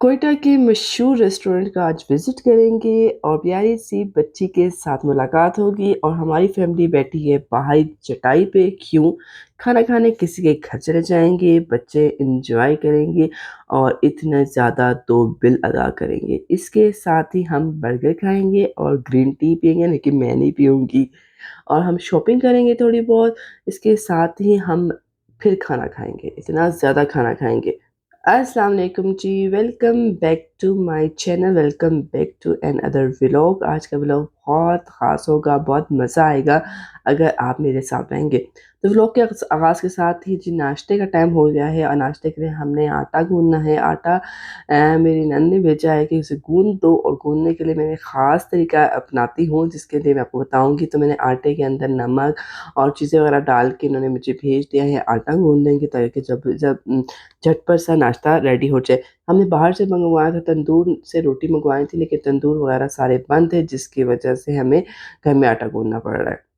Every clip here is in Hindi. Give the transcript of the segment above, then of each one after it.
कोयटा के मशहूर रेस्टोरेंट का आज विज़िट करेंगे और प्यारी सी बच्ची के साथ मुलाकात होगी और हमारी फैमिली बैठी है बाहर चटाई पे। क्यों? खाना खाने किसी के घर चले जाएँगे, बच्चे एन्जॉय करेंगे और इतना ज़्यादा तो बिल अदा करेंगे। इसके साथ ही हम बर्गर खाएँगे और ग्रीन टी पिएँगे, लेकिन मैं नहीं पीऊँगी। और हम शॉपिंग करेंगे थोड़ी बहुत, इसके साथ ही हम फिर खाना खाएँगे, इतना ज़्यादा खाना खाएँगे। अस्सलाम वालेकुम जी, welcome back to my channel, welcome back to another vlog. आज का व्लॉग बहुत ख़ास होगा, बहुत मज़ा आएगा अगर आप मेरे साथ रहेंगे। तो व्लॉग के आगाज़ के साथ ही जी नाश्ते का टाइम हो गया है और नाश्ते के लिए हमने आटा गूँदना है। आटा मेरी नंद ने भेजा है कि उसे गूँद दो और गूँदने के लिए मैंने ख़ास तरीका अपनाती हूँ, जिसके लिए मैं आपको बताऊँगी। तो मैंने आटे के अंदर नमक और चीज़ें वगैरह डाल के इन्होंने मुझे भेज दिया है आटा गूँदने की, ताकि जब जब झटपट सा नाश्ता रेडी हो जाए। हमने बाहर से मंगवाया था, तंदूर से रोटी मंगवाई थी, लेकिन तंदूर वगैरह सारे बंद थे, जिसकी वजह से हमें घर में आटा गूँदना पड़ रहा है।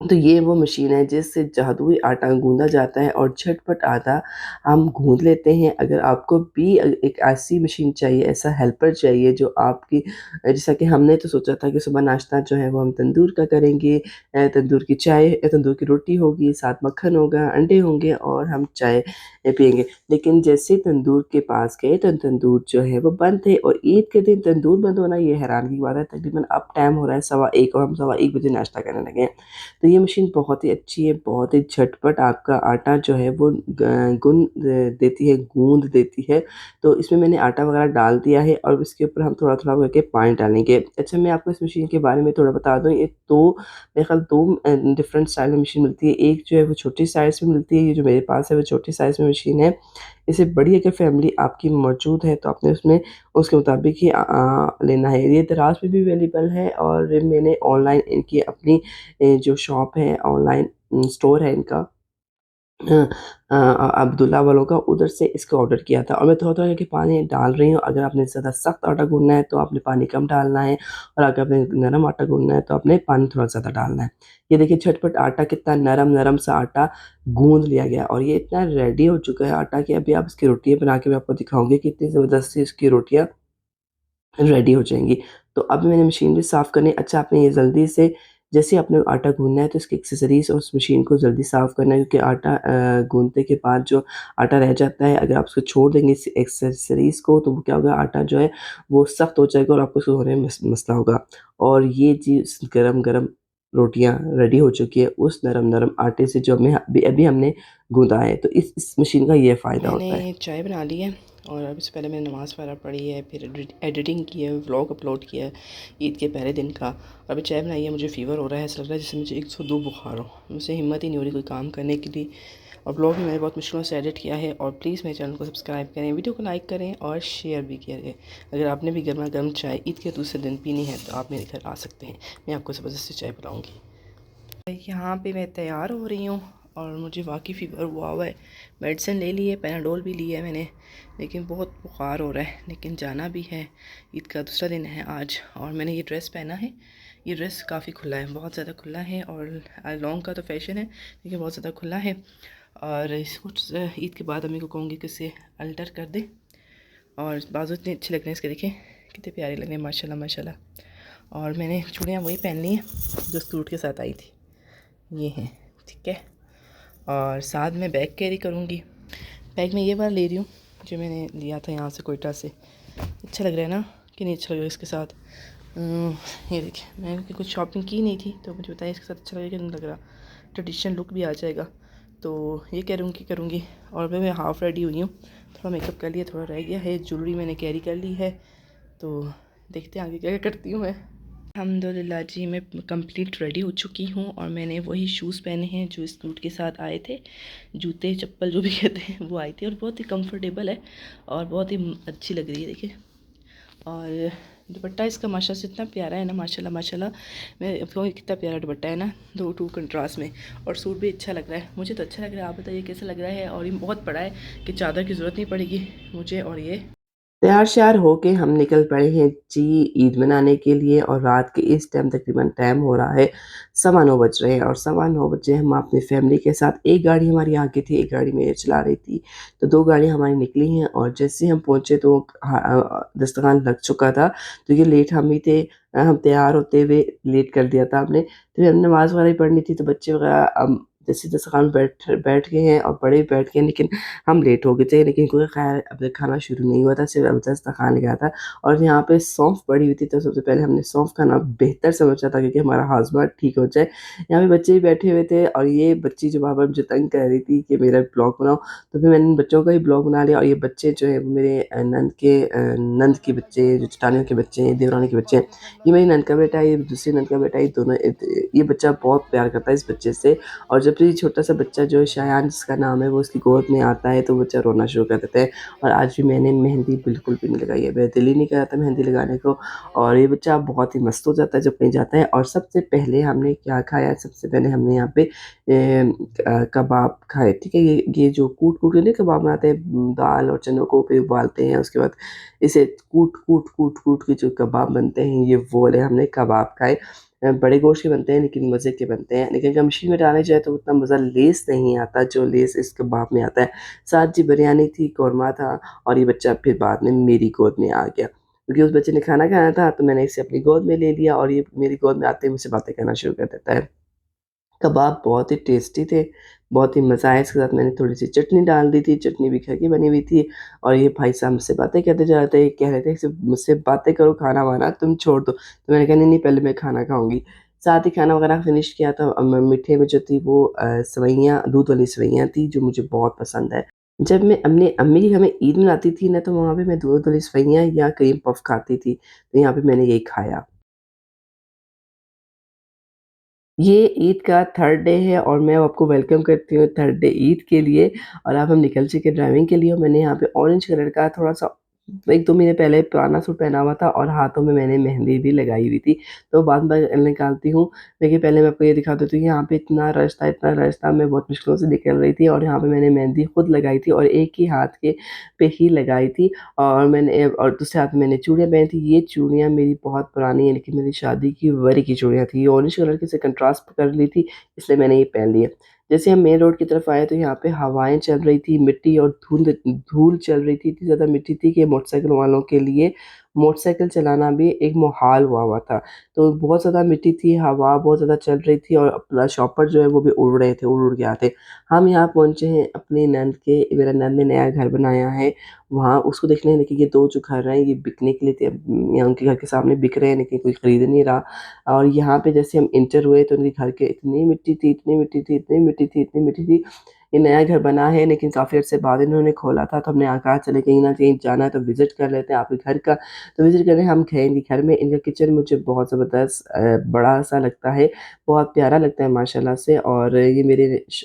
तो ये वो मशीन है जिससे जादुई आटा गूँदा जाता है और झटपट आटा हम गूँध लेते हैं। अगर आपको भी एक ऐसी मशीन चाहिए, ऐसा हेल्पर चाहिए जो आपकी जैसा कि हमने तो सोचा था कि सुबह नाश्ता जो है वो हम तंदूर का करेंगे। तंदूर की चाय, तंदूर की रोटी होगी, साथ मक्खन होगा, अंडे होंगे और हम चाय पिएँगे। लेकिन जैसे ही तंदूर के पास गए तो तंदूर जो है वो बंद थे और ईद के दिन तंदूर बंद होना ये हैरानी की बात है। तकरीबन अब टाइम हो रहा है 1:15 और हम 1:15 बजे नाश्ता करने लगे हैं। तो ये मशीन बहुत ही अच्छी है, बहुत ही झटपट आपका आटा जो है वो देती है, गूँद देती है। तो इसमें मैंने आटा वगैरह डाल दिया है और इसके ऊपर हम थोड़ा-थोड़ा करके पानी डालेंगे। अच्छा, मैं आपको इस मशीन के बारे में थोड़ा बता दूँ। ये 2 मेरे ख़्याल 2 डिफरेंट स्टाइल में मशीन मिलती है। एक जो है वो छोटी साइज़ में मिलती है, ये जो मेरे पास है वो छोटी साइज़ में मशीन है। इससे बड़ी अगर फैमिली आपकी मौजूद है तो आपने उसमें उसके मुताबिक ही लेना है। ये दराज़ पे भी अवेलेबल है और मैंने ऑनलाइन इनकी अपनी जो शॉप है, ऑनलाइन स्टोर है इनका, अब्दुल्ला वालों का, उधर से इसका ऑर्डर किया था। और मैं थोड़ा-थोड़ा करके पानी डाल रही हूँ। अगर आपने ज़्यादा सख्त आटा गूँदना है तो आपने पानी कम डालना है और अगर आपने नरम आटा गूँदना है तो आपने पानी थोड़ा ज़्यादा डालना है। ये देखिए झटपट आटा कितना नरम-नरम सा आटा गूँद लिया गया और ये इतना रेडी हो चुका है आटा कि अभी आप इसकी रोटियाँ बना के मैं आपको दिखाऊँगी कि कितनी ज़बरदस्त सी इसकी रोटियाँ रेडी हो जाएँगी। तो अब मैंने मशीन भी साफ़ करनी है। अच्छा, आपने ये जल्दी से जैसे आपने आटा गूँधना है तो इसकी एक्सेसरीज़ और उस मशीन को जल्दी साफ़ करना है, क्योंकि आटा गूँधने के बाद जो आटा रह जाता है, अगर आप उसको छोड़ देंगे इस एक्सेसरीज़ को, तो वो क्या होगा, आटा जो है वो सख्त हो जाएगा और आपको उसको धोने में मसला होगा। और ये चीज़ गरम-गरम रोटियाँ रेडी हो चुकी है उस नरम-नरम आटे से जो अभी अभी हमने गूँधा है। तो इस मशीन का ये फ़ायदा होता है। मैंने चाय बना ली है और अब इससे पहले मैंने नमाज़ वगैरह पढ़ी है, फिर एडिटिंग की है, व्लॉग अपलोड किया है ईद के पहले दिन का। और अभी चाय बनाई है। मुझे फ़ीवर हो रहा है, ऐसा लग रहा है जैसे मुझे 102 बुखार हो। मुझसे हिम्मत ही नहीं हो रही कोई काम करने के लिए। और ब्लॉग भी मैंने बहुत मुश्किलों से एडिट किया है। और प्लीज़ मेरे चैनल को सब्सक्राइब करें, वीडियो को लाइक करें और शेयर भी करें। अगर आपने भी गर्मा गर्म चाय ईद के दूसरे दिन पीनी है तो आप मेरे घर आ सकते हैं, मैं आपको ज़बरदस्ती चाय पिलाऊँगी। यहाँ पे मैं तैयार हो रही हूँ और मुझे वाकई फ़ीवर हुआ हुआ है। मेडिसिन ले ली है, पैनाडोल भी ली है मैंने, लेकिन बहुत बुखार हो रहा है। लेकिन जाना भी है, ईद का दूसरा दिन है आज। और मैंने ये ड्रेस पहना है, ये ड्रेस काफ़ी खुला है, बहुत ज़्यादा खुला है। और लॉन्ग का तो फैशन है, लेकिन बहुत ज़्यादा खुला है। और इसको ईद के बाद अम्मी को कहूँगी कि इसे अल्टर कर दे। और बाजू इतने अच्छे लग रहे हैं इसके, देखें कितने प्यारे लग रहे हैं, माशाल्लाह माशाल्लाह। और मैंने चूड़ियाँ वही पहन ली हैं जो सूट के साथ आई थी, ये हैं, ठीक है। और साथ में बैग कैरी करूँगी। बैग में ये वाला ले रही हूँ जो मैंने लिया था यहाँ से, कोयटा से। अच्छा लग रहा है ना कि नहीं अच्छा लग रहा है इसके साथ? ये देखिए, मैंने कुछ शॉपिंग की नहीं थी तो मुझे बताइए इसके साथ अच्छा लगेगा कि नहीं लग रहा। ट्रेडिशनल लुक भी आ जाएगा, तो ये करूँगी। और मैं हाफ़ रेडी हुई हूँ, थोड़ा मेकअप कर लिया, थोड़ा रह गया है। ज्वेलरी मैंने कैरी कर ली है, तो देखते हैं आगे क्या करती हूँ मैं। अल्हम्दुलिल्लाह जी, मैं कंप्लीट रेडी हो चुकी हूँ और मैंने वही शूज़ पहने हैं जो इस सूट के साथ आए थे। जूते चप्पल जो भी कहते हैं वो आए थे और बहुत ही कंफर्टेबल है और बहुत ही अच्छी लग रही है, देखिए। और दुपट्टा इसका माशाल्लाह से इतना प्यारा है ना, माशाल्लाह माशाल्लाह। मैं आपको कितना प्यारा दुपट्टा है ना, दो टू कंट्रास्ट में। और सूट भी अच्छा लग रहा है, मुझे तो अच्छा लग रहा है। आप बताइए कैसा लग रहा है? और ये बहुत बड़ा है कि चादर की ज़रूरत नहीं पड़ेगी मुझे। और ये तैयार-श्यार होके हम निकल पड़े हैं जी ईद मनाने के लिए और रात के इस टाइम तकरीबन टाइम हो रहा है 9:15 बज रहे हैं और 9:15 बजे हम अपनी फैमिली के साथ एक गाड़ी हमारी आगे थी, एक गाड़ी मैं चला रही थी। तो 2 गाड़ियाँ हमारी निकली हैं और जैसे ही हम पहुँचे तो दस्तरखान लग चुका था। तो ये लेट हम ही थे। हम तैयार होते हुए लेट कर दिया था हमने। तो फिर हमने नमाज़ वगैरह भी पढ़नी थी तो बच्चे वगैरह जैसे दस्तरखान में बैठ गए हैं और बड़े भी बैठ गए हैं लेकिन हम लेट हो गए थे लेकिन कोई ख़ैर अब तक खाना शुरू नहीं हुआ था, सिर्फ़ अब जस्ट खाने गया था और यहाँ पे सौंफ पड़ी हुई थी, तो सबसे पहले हमने सौंफ खाना बेहतर समझा था क्योंकि हमारा हाज़मा ठीक हो जाए। यहाँ पे बच्चे भी बैठे हुए थे और ये बच्ची जो बार-बार मुझे तंग कर रही थी कि मेरा ब्लॉग बनाओ, तो फिर मैंने बच्चों का ही ब्लॉग बना लिया और ये बच्चे जो हैं वो मेरे नंद के बच्चे, जो जेठानियों के बच्चे हैं, देवरानी के बच्चे हैं। ये मेरी नंद का बेटा है, ये दूसरी नंद का बेटा है, ये दोनों ये बच्चा बहुत प्यार करता है इस बच्चे से और जब भी छोटा-सा बच्चा जो है शायान जिसका नाम है वो उसकी गोद में आता है तो बच्चा रोना शुरू कर देता है और आज भी मैंने मेहंदी बिल्कुल भी नहीं लगाई है। मेरा दिल ही नहीं कर रहा था मेहंदी लगाने को और ये बच्चा बहुत ही मस्त हो जाता है जब कहीं जाता है और सबसे पहले हमने क्या खाया, सबसे पहले हमने यहाँ पे कबाब खाए, ठीक है? ये जो कूट-कूट के नहीं कबाब बनाते हैं दाल और चनों को फिर उबालते हैं उसके बाद इसे कूट-कूट के जो कबाब बनते हैं ये वो वाले हमने कबाब खाए। बड़े गोश्त के बनते हैं लेकिन मज़े के बनते हैं। लेकिन अगर मशीन में डाले जाए तो उतना मज़ा लेस नहीं आता जो लेस इस कबाब में आता है। साथ जी बिरयानी थी, कौरमा था और ये बच्चा फिर बाद में मेरी गोद में आ गया। क्योंकि उस बच्चे ने खाना खाया था तो मैंने इसे अपनी गोद में ले लिया और ये मेरी गोद में आते ही मुझसे बातें करना शुरू कर देता है। कबाब बहुत ही टेस्टी थे, बहुत ही मज़ा आया इसके साथ मैंने थोड़ी-सी चटनी डाल दी थी, चटनी भी घर की बनी हुई थी और ये भाई साहब मुझसे बातें करते जा रहे थे, कह रहे थे सिर्फ़ मुझसे बातें करो, खाना-वाना तुम छोड़ दो। तो मैंने कहा नहीं-नहीं पहले मैं खाना खाऊँगी। साथ ही खाना वगैरह फिनिश किया तो मीठे में जो थी वो सेवइयाँ दूध वाली सेवइयाँ थी जो मुझे बहुत पसंद है। जब मैं अपने अम्मी के घर में ईद मनाती थी ना तो वहाँ पे मैं दूध वाली सेवइयाँ या क्रीम पफ़ खाती थी, तो यहाँ पे मैंने यही खाया। ये ईद का थर्ड डे है और मैं आपको वेलकम करती हूँ थर्ड डे ईद के लिए और अब हम निकल चुके हैं ड्राइविंग के लिए और मैंने यहाँ पे ऑरेंज कलर का थोड़ा-सा 1-2 महीने पहले पुराना सूट पहना हुआ था और हाथों में मैंने मेहंदी भी लगाई हुई थी। तो बाद में निकालती हूँ, लेकिन पहले मैं आपको ये दिखा देती हूँ कि यहाँ पे इतना रश था, मैं बहुत मुश्किलों से निकल रही थी और यहाँ पे मैंने मेहंदी खुद लगाई थी और एक ही हाथ के पे ही लगाई थी और दूसरे हाथ में मैंने चूड़ियाँ पहनी थी। ये चूड़ियाँ मेरी बहुत पुरानी है लेकिन मेरी शादी की वरी की चूड़ियाँ थी। ये ऑरेंज कलर की से कंट्रास्ट कर ली थी इसलिए मैंने ये पहन ली है। जैसे हम मेन रोड की तरफ आए तो यहाँ पे हवाएँ चल रही थी, मिट्टी और धूल चल रही थी। इतनी ज़्यादा मिट्टी थी कि मोटरसाइकिल वालों के लिए मोटरसाइकिल चलाना भी एक मुहाल हुआ हुआ था। तो बहुत ज़्यादा मिट्टी थी, हवा बहुत ज़्यादा चल रही थी और प्लस शॉपर जो है वो भी उड़ रहे थे, उड़-उड़ के आते। हम यहाँ पहुँचे हैं अपनी नंद के मेरा नंद ने नया घर बनाया है वहाँ उसको देखने लेकिन ये 2 जो घर हैं ये बिकने के लिए थे या उनके घर के सामने बिक रहे हैं लेकिन कोई खरीद नहीं रहा। और यहाँ पे जैसे हम एंटर हुए तो उनके घर के इतनी मिट्टी थी, इतनी मिट्टी थी, इतनी मिट्टी थी, इतनी मिट्टी थी। ये नया घर बना है लेकिन काफ़ी अर्से बाद इन्होंने खोला था तो हमने कहा चले कहीं न कहीं जाना है तो विज़िट कर लेते हैं आपके घर का। तो विज़िट करने हम गए इनके घर में, इनका किचन मुझे बहुत ज़बरदस्त बड़ा-सा लगता है, बहुत प्यारा लगता है माशाल्लाह से और ये मेरे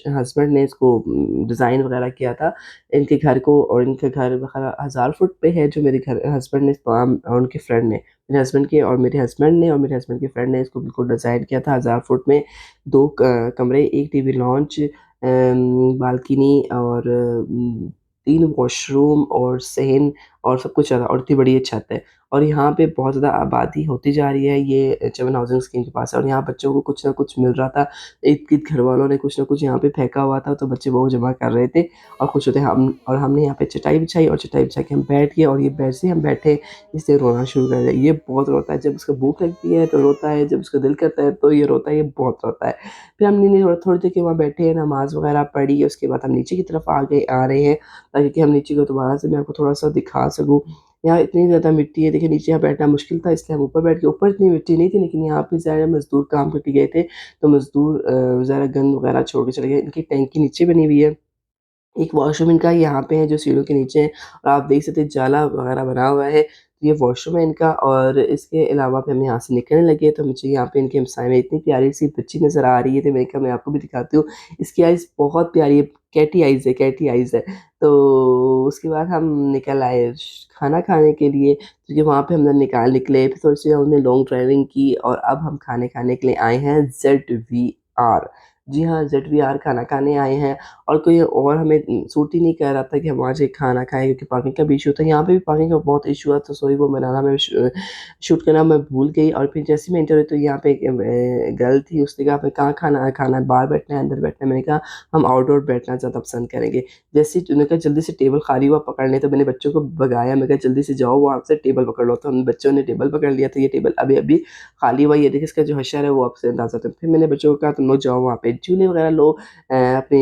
हस्बैंड ने इसको डिज़ाइन वगैरह किया था इनके घर को और इनका घर 1000 फुट पे है जो मेरे घर हस्बैंड ने और उनके फ्रेंड ने मेरे हस्बैंड के फ्रेंड ने इसको बिल्कुल डिज़ाइन किया था 1000 फुट में 2 कमरे, 1 टीवी लॉन्च बालकनी और 3 वॉशरूम और सहन और सब कुछ और इतनी बड़ी ये छत है। और यहाँ पे बहुत ज़्यादा आबादी होती जा रही है ये चमन हाउसिंग स्कीम के पास है और यहाँ बच्चों को कुछ न कुछ मिल रहा था। ईद-गिद घरवालों ने कुछ न कुछ यहाँ पे फेंका हुआ था तो बच्चे वो जमा कर रहे थे और खुश होते हमने यहाँ पे चटाई बिछाई और चटाई बिछा के हम बैठ गए और ये जैसे ही हम बैठे इसने रोना शुरू कर दिया। ये बहुत रोता है, जब उसको भूख लगती है तो रोता है, जब उसका दिल करता है तो ये रोता है, ये बहुत रोता है। फिर हमने नहीं थोड़ी देर के वहाँ बैठे, नमाज़ वगैरह पढ़ी, उसके बाद हम नीचे की तरफ आ रहे हैं ताकि कि हम नीचे को दोबारा से मैं आपको थोड़ा-सा दिखा सकूँ। यहाँ इतनी ज़्यादा मिट्टी है, देखिए नीचे यहाँ बैठना मुश्किल था इसलिए हम ऊपर बैठ गए। ऊपर इतनी मिट्टी नहीं थी लेकिन यहाँ पे ज़रा मज़दूर काम करके गए थे, तो मज़दूर ज़रा गंद वगैरह छोड़ के चले गए। इनकी टैंकी नीचे बनी हुई है। एक वॉशरूम इनका यहाँ पे है जो सीढ़ियों के नीचे है और आप देख सकते हैं जाला वगैरह बना हुआ है। ये वॉशरूम है इनका और इसके अलावा फिर हम यहाँ से निकलने लगे तो मुझे यहाँ पे इनके हमसाये में इतनी प्यारी-सी बच्ची नज़र आ रही है तो मैंने कहा मैं आपको भी दिखाती हूँ। इसकी आइज़ बहुत प्यारी है, कैटी आइज़ है। तो उसके बाद हम निकल आए खाना खाने के लिए क्योंकि वहाँ पे हम निकले फिर थोड़ी-सी हमने लॉन्ग ड्राइविंग की और अब हम खाने खाने के लिए आए हैं ज़ेड.वी.आर। जी हाँ, ZVR खाना खाने आए हैं और कोई और हमें सूट ही नहीं कर रहा था कि हम वहाँ से खाना खाएँ क्योंकि पार्किंग का भी इश्यू था। यहाँ पे भी पार्किंग का बहुत इश्यू है तो सॉरी वो बनाना मैं शूट करना मैं भूल गई और फिर जैसे ही मैं एंटर हुई तो यहाँ पे एक गर्ल थी उसने कहा, "आपने कहाँ खाना है? खाना है बाहर बैठना है, अंदर बैठना है?" मैंने कहा, "हम आउटडोर बैठना ज़्यादा पसंद करेंगे।" जैसे ही उन्होंने कहा, "जल्दी से टेबल खाली हुआ पकड़ने" तो मैंने बच्चों को भगाया, मैं कहा, "जल्दी से जाओ वहाँ से टेबल पकड़ लो।" तो हम बच्चों ने टेबल पकड़ लिया, तो ये टेबल अभी-अभी खाली हुआ, ये देखिए इसका जो हशर है वो आपसे अंदाज़ा होता है। फिर मैंने बच्चों को कहा, "तुम लोग जाओ वहाँ पे झूले वगैरह लो अपने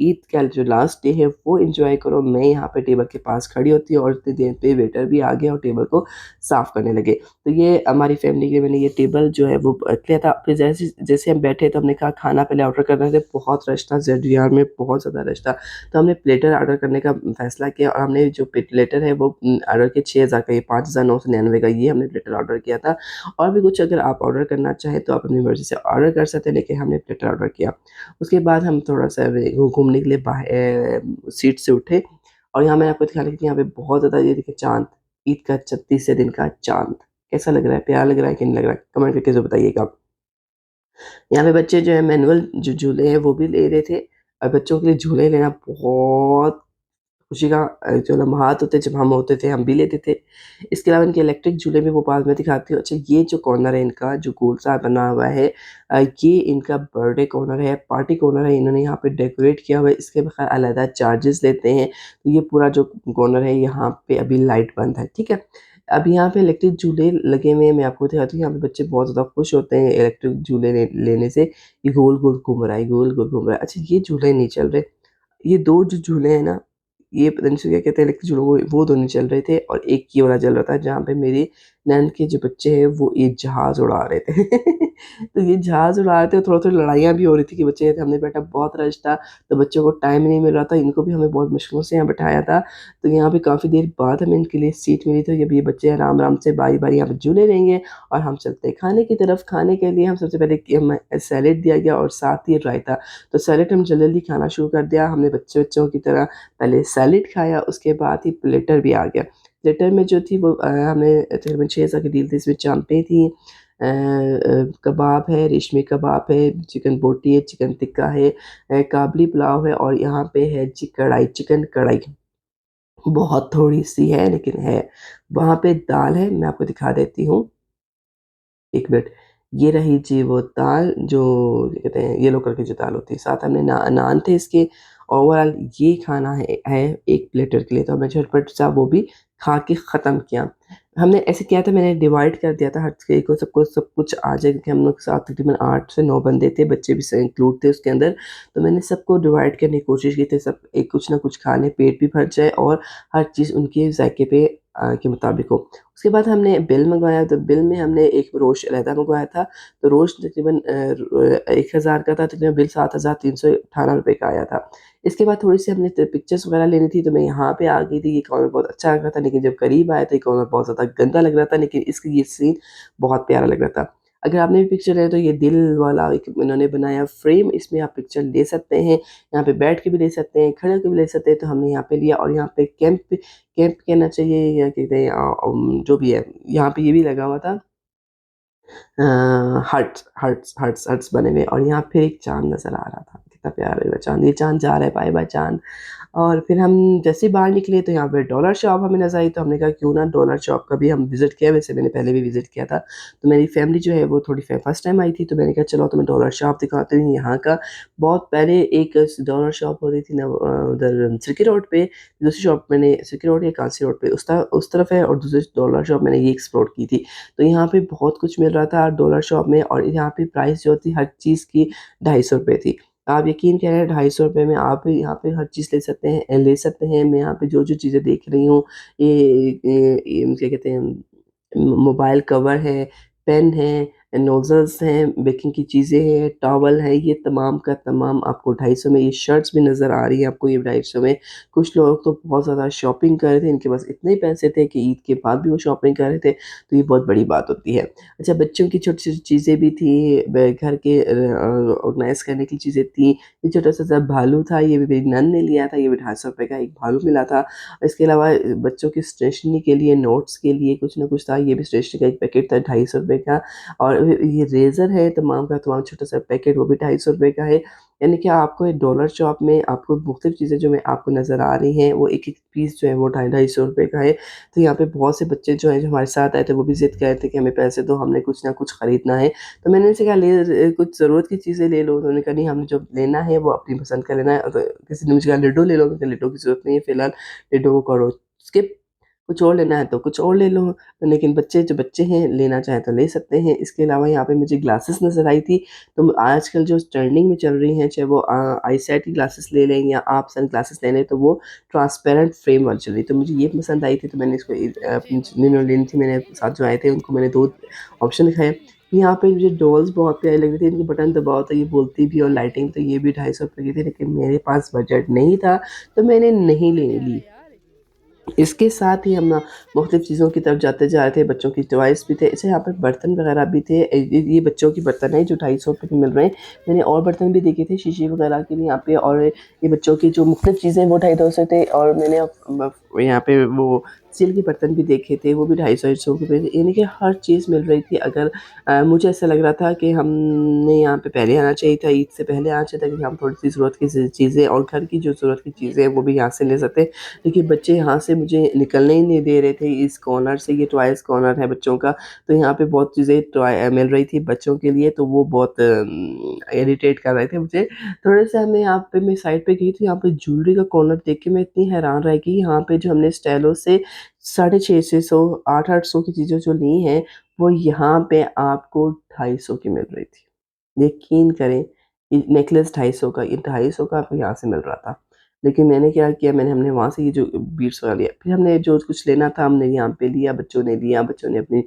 ईद का जो लास्ट डे है वो एन्जॉय करो। मैं यहाँ पे टेबल के पास खड़ी होती हूँ और इतनी देर पे वेटर भी आ गया और टेबल को साफ़ करने लगे। तो ये हमारी फैमिली के मैंने ये टेबल जो है वो किया था। फिर जैसे जैसे हम बैठे तो हमने कहा खाना पहले ऑर्डर कर रहे थे, बहुत रश था ZDR में बहुत ज़्यादा रश था। तो हमने प्लेटर ऑर्डर करने का फ़ैसला किया और हमने जो प्लेटर है वो ऑर्डर किया 6,000 का, ये 5,999 का ये हमने प्लेटर ऑर्डर किया था। और भी कुछ अगर आप ऑर्डर करना चाहें तो आप अपनी मर्ज़ी से ऑर्डर कर सकते हैं, लेकिन हमने प्लेटर ऑर्डर किया। उसके बाद हम थोड़ा-सा घूमने के लिए सीट से उठे और यहाँ मैं आपको दिखा रही थी यहाँ पे बहुत ज़्यादा ये देखिए चाँद, ईद का 36वें दिन का चाँद। कैसा लग रहा है? प्यारा लग रहा है कि नहीं लग रहा है? कमेंट करके ज़रूर बताइएगा। यहाँ पे बच्चे जो है मैनुअल जो झूले हैं वो भी ले रहे थे और बच्चों के लिए झूले लेना बहुत खुशी का जो लम्हात होते हैं जब हम होते थे हम भी लेते थे। इसके अलावा इनके इलेक्ट्रिक झूले भी भोपाल में दिखाती हूँ। अच्छा ये जो कॉर्नर है इनका जो गोल सा बना हुआ है ये इनका बर्थडे कॉर्नर है, पार्टी कॉर्नर है। इन्होंने यहाँ पे डेकोरेट किया हुआ है। इसके बगैर अलग चार्जेस लेते हैं। तो ये पूरा जो कॉर्नर है यहाँ पे अभी लाइट बंद है, ठीक है? अब यहाँ पे इलेक्ट्रिक झूले लगे हुए हैं, मैं आपको दिखाती हूँ। यहाँ पे बच्चे बहुत ज़्यादा खुश होते हैं इलेक्ट्रिक झूले लेने से। ये गोल-गोल घूम रहा है, गोल-गोल घूम रहा है। अच्छा ये झूले नहीं चल रहे। ये 2 जो झूले हैं ना, ये पता नहीं इसे क्या कहते हैं इलेक्ट्रिक झूलों को, वो दोनों चल रहे थे और एक ये वाला चल रहा था जहाँ पे मेरी ननद के जो बच्चे हैं वो ये जहाज़ उड़ा रहे थे। तो ये जहाज़ उड़ा रहे थे और थोड़ी-थोड़ी लड़ाइयाँ भी हो रही थी कि बच्चे हमने बैठा बहुत रश था, तो बच्चों को टाइम नहीं मिल रहा था, इनको भी हमें बहुत मुश्किलों से यहाँ बिठाया था। तो यहाँ पे काफ़ी देर बाद हमें इनके लिए सीट मिली तो अब ये बच्चे आराम-आराम से बारी-बारी यहाँ पे झूले लेंगे और हम चलते हैं खाने की तरफ। खाने के लिए हम सबसे पहले कि हमें सैलेड दिया गया और साथ ही रायता। तो सैलेड हम जल्दी-जल्दी खाना शुरू कर दिया। हमने बच्चों की तरह पहले सैलेड खाया, उसके बाद ही प्लेटर भी आ गया। प्लेटर में जो थी वो हमें तकरीबन 6,000 की डील थी, इसमें चाँपे थी कबाब है, रेशमी कबाब है, चिकन बोटी है, चिकन टिक्का है, काबली पुलाव है और यहाँ पे है जी कढ़ाई, चिकन कढ़ाई। बहुत थोड़ी-सी है लेकिन है। वहाँ पे दाल है, मैं आपको दिखा देती हूँ। 1 मिनट, ये रही जी वो दाल जो क्या कहते हैं येलो कलर की जो दाल होती है, साथ हमने नान थे इसके। ओवरऑल ये खाना है 1 प्लेटर के लिए तो हमने झटपट सा वो भी खा के ख़त्म किया। हमने ऐसे किया था मैंने डिवाइड कर दिया था हर किसी को सबको सब कुछ आ जाए क्योंकि हम लोग साथ तकरीबन 8 से 9 बंदे थे, बच्चे भी स इंक्लूड थे उसके अंदर। तो मैंने सबको डिवाइड करने की कोशिश की थी सब एक कुछ ना कुछ खा लें, पेट भी भर जाए और हर चीज़ उनके ज़ायके पे के मुताबिक हो। उसके बाद हमने बिल मँगवाया तो बिल में हमने एक रोस्ट अलहदा मँगवाया था, तो रोस्ट तकरीबन 1000 का था, तकरीबन बिल 7,318 रुपए का आया था। इसके बाद थोड़ी-सी हमने पिक्चर्स वगैरह लेनी थी, तो मैं यहाँ पे आ गई थी, ये कॉर्नर बहुत अच्छा लग रहा था, लेकिन जब करीब आया तो ये कॉर्नर बहुत ज़्यादा गंदा लग रहा था, लेकिन इसका ये सीन बहुत प्यारा लग रहा था। अगर आपने भी पिक्चर लेना है तो ये दिल वाला एक इन्होंने बनाया फ्रेम, इसमें आप पिक्चर ले सकते हैं, यहाँ पे बैठ के भी ले सकते हैं, खड़े होके भी ले सकते हैं, तो हमने यहाँ पे लिया और यहाँ पे कैंप कहना चाहिए या कहते हैं जो भी है, यहाँ पे ये भी लगा हुआ था हट्स बने हुए और यहाँ पे एक चाँद नज़र आ रहा था। कितना प्यारा लग रहा है चाँद, ये चाँद जा रहा है, बाय-बाय चाँद। और फिर हम जैसे ही बाहर निकले तो यहाँ पे डॉलर शॉप हमें नज़र आई तो हमने कहा क्यों ना डॉलर शॉप का भी हम विज़िट किया, वैसे मैंने पहले भी विज़िट किया था। तो मेरी फैमिली जो है वो थोड़ी फर्स्ट टाइम आई थी तो मैंने कहा चलो तुम्हें डॉलर शॉप दिखाती हूँ यहाँ का। बहुत पहले एक डॉलर शॉप होती थी ना उधर सिरकी रोड पे, दूसरी शॉप मैंने सिरकी रोड या कांसी रोड पे उस तरफ है और दूसरी डॉलर शॉप मैंने ये एक्सप्लोर की थी। तो यहाँ पे बहुत कुछ मिल रहा था डॉलर शॉप में और यहाँ पे प्राइस जो थी हर चीज़ की ₹250 थी। आप यकीन करें ₹250 में आप यहाँ पे हर चीज़ ले सकते हैं। मैं यहाँ पे जो-जो चीज़ें देख रही हूँ ये क्या कहते हैं मोबाइल कवर है, पेन है, नोज़ल्स हैं, बेकिंग की चीज़ें हैं, टॉवल है, ये तमाम का तमाम आपको 250 में ये शर्ट्स भी नज़र आ रही है आपको ये 250 में। कुछ लोग तो बहुत ज़्यादा शॉपिंग कर रहे थे, इनके पास इतने पैसे थे कि ईद के बाद भी वो शॉपिंग कर रहे थे, तो ये बहुत बड़ी बात होती है। अच्छा बच्चों की छोटी-छोटी चीज़ें भी थी, ब घर के ऑर्गनाइज़ करने की चीज़ें थी। ये छोटा-सा सा भालू था, ये भी मेरी नंद ने लिया था, ये भी ₹250 का एक भालू मिला था। इसके अलावा बच्चों की स्टेशनरी के लिए, नोट्स के लिए कुछ ना कुछ था, ये भी स्टेशनरी का एक पैकेट था ₹250 का और ये रेज़र है तमाम का तमाम, छोटा-सा पैकेट वो भी ₹250 का है। यानी कि आपको एक डॉलर शॉप में आपको मुख्तलिफ़ चीज़ें जो मैं आपको नज़र आ रही हैं, वो एक-एक पीस जो है वो ₹250 का है। तो यहाँ पे बहुत से बच्चे जो हैं जो हमारे साथ आए थे, वो भी ज़िद कर रहे थे कि हमें पैसे दो, हमने कुछ ना कुछ खरीदना है। तो मैंने उनसे कहा कुछ ज़रूरत की चीज़ें ले लो। उन्होंने कहा नहीं, हमने जो लेना है वो अपनी पसंद का लेना है। तो किसी ने मुझे कहा लड्डू ले लो, मैंने कहा लड्डू की ज़रूरत नहीं है फ़िलहाल, लड्डू को करो स्किप, कुछ और लेना है तो कुछ और ले लो। लेकिन बच्चे जो बच्चे हैं लेना चाहें तो ले सकते हैं। इसके अलावा यहाँ पे मुझे ग्लासेस नज़र आई थी, तो आजकल जो ट्रेंडिंग में चल रही हैं, चाहे वो आईसाइट की ग्लासेस ले लें या आप सन ग्लासेस ले लें, तो वो ट्रांसपेरेंट फ्रेम वाली चल रही, तो मुझे ये पसंद आई थी, तो मैंने इसको अपनी जिन्होंने लेनी थी, मेरे साथ जो आए थे उनको मैंने 2 ऑप्शन दिखाए। यहाँ पे मुझे डॉल्स बहुत प्यारी लग रही थी, इनके बटन दबाओ तो ये बोलती भी और लाइटिंग, तो ये भी ₹250 की थी, लेकिन मेरे पास बजट नहीं था, तो मैंने नहीं ले ली। इसके साथ ही हम ना मुख्तलिफ़ चीज़ों की तरफ जाते जा रहे थे, बच्चों की टॉयज़ भी थे। अच्छा, यहाँ पे बर्तन वगैरह भी थे। ये बच्चों के बर्तन हैं जो ₹250 के मिल रहे हैं। मैंने और बर्तन भी देखे थे शीशे वगैरह के भी यहाँ पे, और ये बच्चों की जो मुख्तलिफ़ चीज़ें वो 250 से थे, और मैंने यहाँ पे वो स्टील के बर्तन भी देखे थे, वो भी 250 के थे। यानी कि हर चीज़ मिल रही थी। अगर मुझे ऐसा लग रहा था कि हमने यहाँ पे पहले आना चाहिए था, ईद से पहले आना चाहिए था, क्योंकि हम थोड़ी-सी ज़रूरत की चीज़ें और घर की जो ज़रूरत की चीज़ें हैं वो भी यहाँ से ले सकते हैं। देखिए, बच्चे यहाँ से मुझे निकलने ही नहीं दे रहे थे इस कॉर्नर से। ये टॉयज़ कॉर्नर है बच्चों का, तो यहाँ पे बहुत चीज़ें मिल रही थी बच्चों के लिए, तो वो बहुत इरिटेट कर रहे थे मुझे। थोड़ा-सा हमें यहाँ पे मैं साइड पे गई, तो यहाँ पे ज्वेलरी का कॉर्नर देख के मैं इतनी हैरान रह गई। यहाँ पे जो हमने स्टाइलो से 650-600, 800-800 की चीज़ें जो ली हैं, वो यहाँ पे आपको 250 की मिल रही थी। यकीन करें, ये नेकलेस 250 का, ये 250 का आपको यहाँ से मिल रहा था। लेकिन मैंने क्या किया, हमने वहाँ से ये जो बीड्स वगैरह लिया, फिर हमने जो कुछ लेना था हमने यहाँ पे लिया, बच्चों ने लिया, बच्चों ने अपनी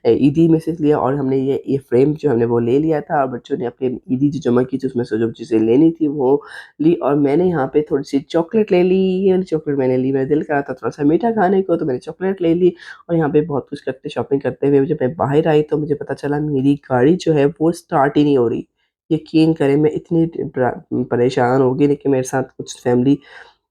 ईदी में से लिया, और हमने ये फ्रेम जो हमने वो ले लिया था, और बच्चों ने अपनी ईदी जो जमा की थी उसमें से जो चीज़ें लेनी थी वो ली, और मैंने यहाँ पे थोड़ी-सी चॉकलेट ले ली। ये वाली चॉकलेट मैंने ली, मेरा दिल कर रहा था थोड़ा-सा मीठा खाने को, तो मैंने चॉकलेट ले ली। और यहाँ पे बहुत कुछ करते शॉपिंग करते हुए जब मैं बाहर आई, तो मुझे पता चला मेरी गाड़ी जो है वो स्टार्ट ही नहीं हो रही। यकीन करें, मैं इतनी परेशान हो गई, लेकिन मेरे साथ कुछ फैमिली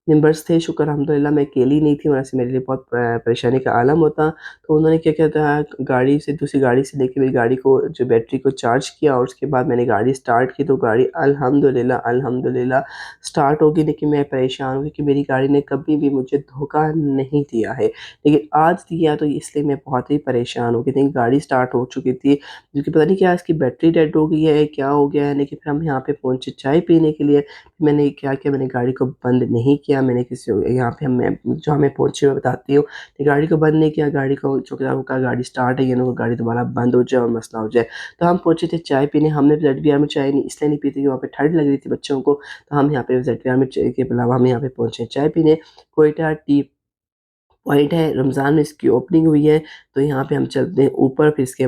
मेंबर्स थे, शुक्र अल्हम्दुलिल्लाह मैं अकेली नहीं थी, वरना से मेरे लिए बहुत परेशानी का आलम होता। तो उन्होंने क्या किया था, गाड़ी से दूसरी गाड़ी से लेके मेरी गाड़ी को जो बैटरी को चार्ज किया, और उसके बाद मैंने गाड़ी स्टार्ट की, तो गाड़ी अल्हम्दुलिल्लाह अल्हम्दुलिल्लाह स्टार्ट हो गई। लेकिन मैं परेशान हूँ, क्योंकि मेरी गाड़ी ने कभी भी मुझे धोखा नहीं दिया है, लेकिन आज दिया, तो इसलिए मैं बहुत ही परेशान हूँ। कहते हैं गाड़ी स्टार्ट हो चुकी थी, क्योंकि पता नहीं क्या इसकी बैटरी डेड हो गई है, क्या हो गया है। लेकिन फिर हम यहाँ पे पहुँचे चाय पीने के लिए। मैंने क्या किया, मैंने गाड़ी को बंद नहीं किया, मैंने किसी यहाँ पे मैं जो हमें पहुँचे हुए बताती हूँ, कि गाड़ी को बंद नहीं किया, गाड़ी को चौकीदार को कहा गाड़ी स्टार्ट है, ये ना हो गाड़ी दोबारा बंद हो जाए और मसला हो जाए। तो हम पहुँचे थे चाय पीने, हमने ज़ेड-बी-आर में चाय नहीं इसलिए नहीं पी थी कि वहाँ पे ठंड लग रही थी बच्चों को, तो हम यहाँ पे ज़ेड-बी-आर में चाय के अलावा हम यहाँ पे पहुँचे चाय पीने। क्वेटा टी पॉइंट है, रमज़ान में इसकी ओपनिंग हुई है, तो यहाँ पे हम चलते हैं ऊपर। फिर इसके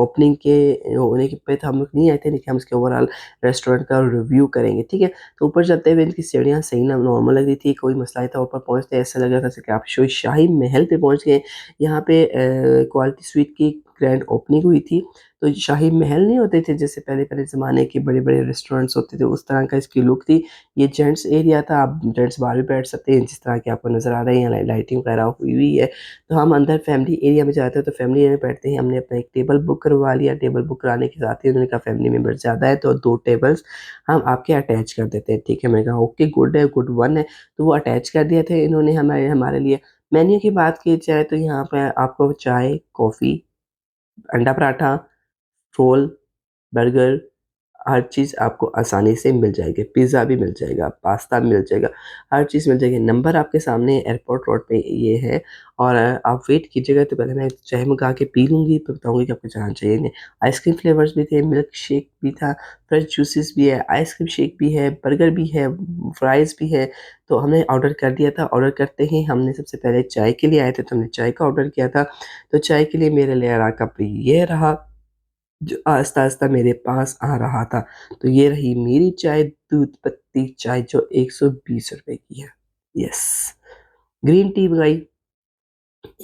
ओपनिंग के होने के पे तो हम लोग नहीं आए थे, लेकिन हम इसके ओवरऑल रेस्टोरेंट का रिव्यू करेंगे, ठीक है? तो ऊपर चलते हुए इनकी सीढ़ियाँ सही ना नॉर्मल लग रही थी, कोई मसला नहीं था। ऊपर पहुँचते ऐसा लग रहा था जैसे कि आप शाही महल पे पहुँच गए। यहाँ पे क्वालिटी स्वीट की ग्रैंड ओपनिंग हुई थी, तो शाही महल नहीं होते थे जैसे पहले-पहले ज़माने के बड़े-बड़े रेस्टोरेंट्स होते थे, उस तरह का इसकी लुक थी। ये जेंट्स एरिया था, आप जेंट्स बाहर भी बैठ सकते हैं, जिस तरह की आपको नज़र आ रही है, लाइटिंग वगैरह हुई हुई है। तो हम अंदर फैमिली एरिया में जाते हैं, तो फैमिली एरिया में बैठते ही हमने अपना एक टेबल बुक करवा लिया। टेबल बुक कराने के साथ ही उन्होंने कहा फैमिली मेंबर ज़्यादा है, तो 2 टेबल्स हम आपके अटैच कर देते हैं, ठीक है? मैंने कहा ओके, गुड है, गुड वन है। तो वो अटैच कर दिए थे इन्होंने हमारे हमारे लिए। मेन्यू की बात की जाए, तो यहाँ पे आपको चाय, कॉफ़ी, अंडा पराठा, रोल, बर्गर, हर चीज़ आपको आसानी से मिल जाएगी। पिज़्ज़ा भी मिल जाएगा, पास्ता भी मिल जाएगा, हर चीज़ मिल जाएगी। नंबर आपके सामने एयरपोर्ट रोड पे ये है, और आप वेट कीजिएगा, तो पहले मैं चाय मँगा के पी लूँगी, तो बताऊँगी कि आपको जाना चाहिए नहीं। आइसक्रीम फ्लेवर्स भी थे, मिल्क शेक भी था, फ्रेश जूसेस भी है, आइसक्रीम शेक भी है, बर्गर भी है, फ्राइज़ भी है। तो हमने ऑर्डर कर दिया था। ऑर्डर करते ही हमने सबसे पहले चाय के लिए आए थे, तो हमने चाय का ऑर्डर किया था। तो चाय के लिए मेरे लिए रहा कप ये रहा, जो आहिस्ता-आहिस्ता मेरे पास आ रहा था। तो ये रही मेरी चाय, दूध पत्ती चाय, जो ₹120 की है। यस। ग्रीन टी मँगाई,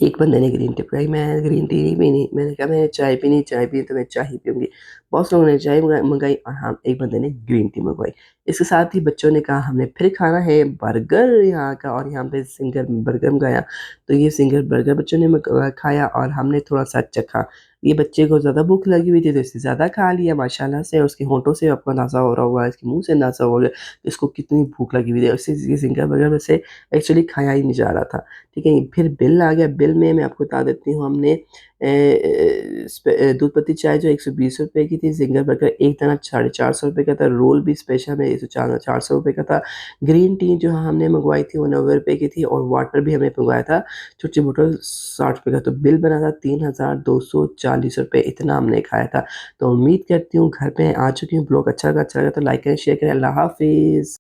एक बंदे ने ग्रीन टी मँगाई, मैं ग्रीन टी नहीं पीनी। मैंने कहा मैंने चाय पीनी तो मैं चाय ही पीऊँगी। बहुत लोगों ने चाय मँगाई, और हाँ, एक बंदे ने ग्रीन टी मँगवाई। इसके साथ ही बच्चों ने कहा हमने फिर खाना है बर्गर यहाँ का, और यहाँ पे सिंगर बर्गर मँगाया। तो ये सिंगर बर्गर बच्चों ने खाया, और हमने थोड़ा-सा चखा। ये बच्चे को ज़्यादा भूख लगी हुई थी तो इसने ज़्यादा खा लिया माशाल्लाह से, और उसके होंठों से आपको अंदाज़ा हो रहा होगा, इसके मुँह से अंदाज़ा होगा इसको कितनी भूख लगी हुई थी। उससे ये ज़िंगर बर्गर में से एक्चुअली खाया ही नहीं जा रहा था, ठीक है? फिर बिल आ गया, बिल में मैं आपको बता देती हूँ हमने दूध पत्ती चाय जो ₹120 की थी, ज़िंगर बर्गर एक दाना ₹450 का था, रोल भी स्पेशल में 400 रुपए का था। ग्रीन टी जो हमने मँगवाई थी वो ₹90 की थी, और वाटर भी हमने मँगवाया था छोटी बोतल ₹60 का, तो बिल बना था ₹3240 इतना हमने खाया था। तो उम्मीद करती हूँ घर पे आ चुकी हूँ, ब्लॉग अच्छा लगा तो लाइक करें, शेयर करें। अल्लाह हाफ़िज़।